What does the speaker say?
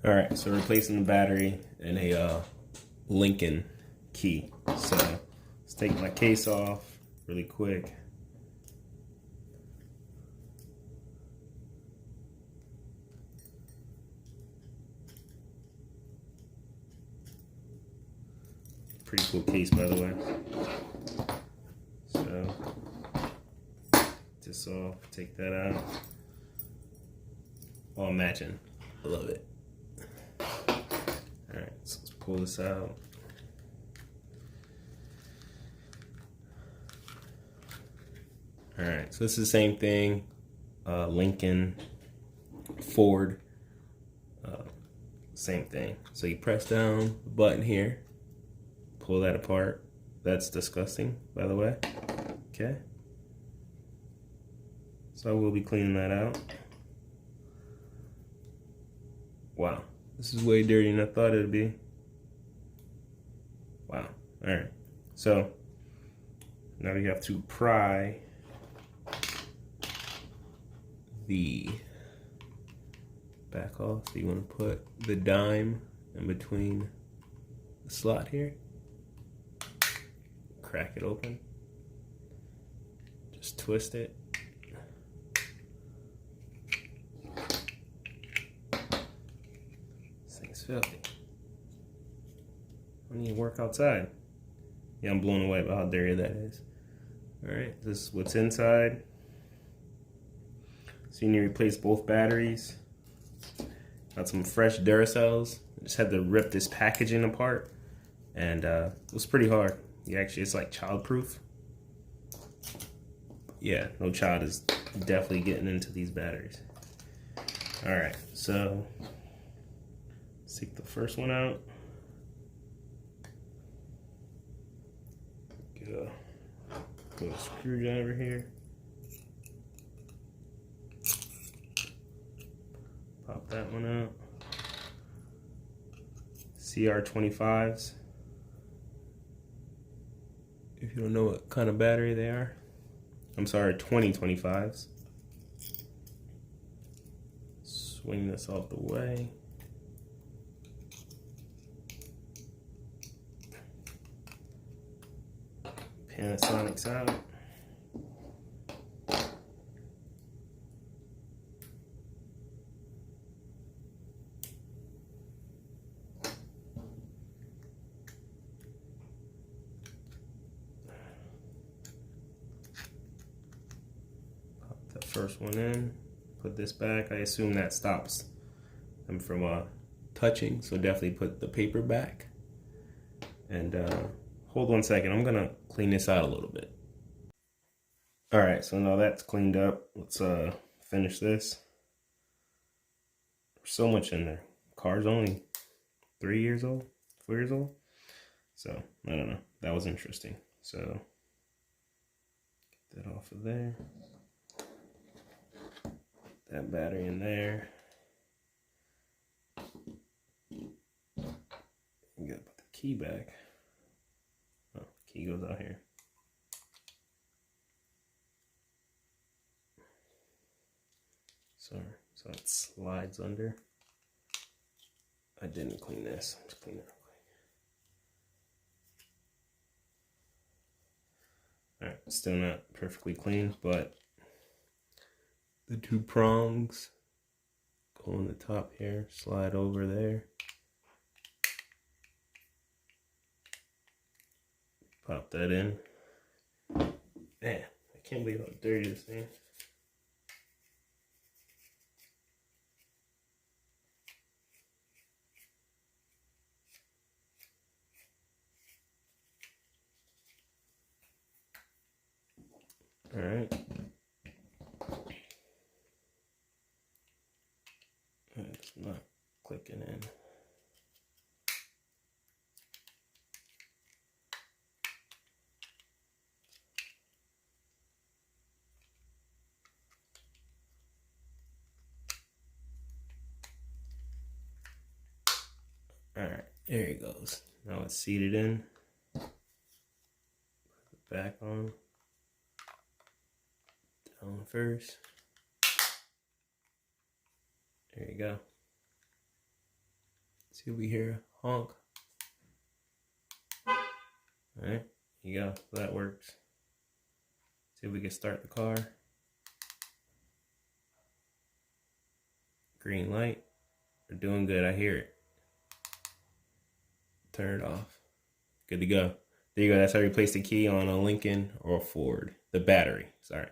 All right, so replacing the battery and a Lincoln key. So let's take my case off really quick. Pretty cool case, by the way. So this off, take that out. All matching. I love it. All right, so let's pull this out. All right, so this is the same thing. Lincoln, Ford, same thing. So you press down the button here, pull that apart. That's disgusting, by the way. Okay. So I will be cleaning that out. Wow, this is way dirtier than I thought it'd be. Wow. All right. So now we have to pry the back off. So you want to put the dime in between the slot here. Crack it open. Just twist it. This thing's filthy. I need to work outside. Yeah, I'm blown away by how dirty that is. All right, this is what's inside. So you need to replace both batteries. Got some fresh Duracells. Just had to rip this packaging apart, and it was pretty hard. Yeah, actually, it's like child-proof. Yeah, no child is definitely getting into these batteries. All right, so let's take the first one out. Get a screwdriver here. Pop that one out. CR25s. If you don't know what kind of battery they are. I'm sorry, 2025s. Swing this out the way. Panasonic's out. First one in, put this back. I assume that stops them from touching, so definitely put the paper back. And hold 1 second, I'm gonna clean this out a little bit. All right, so now that's cleaned up, let's finish this. There's so much in there. Car's only 3 years old, 4 years old. So I don't know, that was interesting. So get that off of there. That battery in there. You gotta put the key back. Oh, key goes out here. Sorry, so it slides under. I didn't clean this. Let's clean it real quick. Alright, still not perfectly clean, but the 2 prongs go on the top here, slide over there. Pop that in. Man, I can't believe how dirty this thing is. All right. It's not clicking in. All right, there it goes. Now it's seated in. Put it back on. Down first. There you go. See if we hear a honk. All right, here you go. That works. See if we can start the car. Green light. We're doing good. I hear it. Turn it off. Good to go. There you go. That's how you replace the key on a Lincoln or a Ford. The battery. Sorry.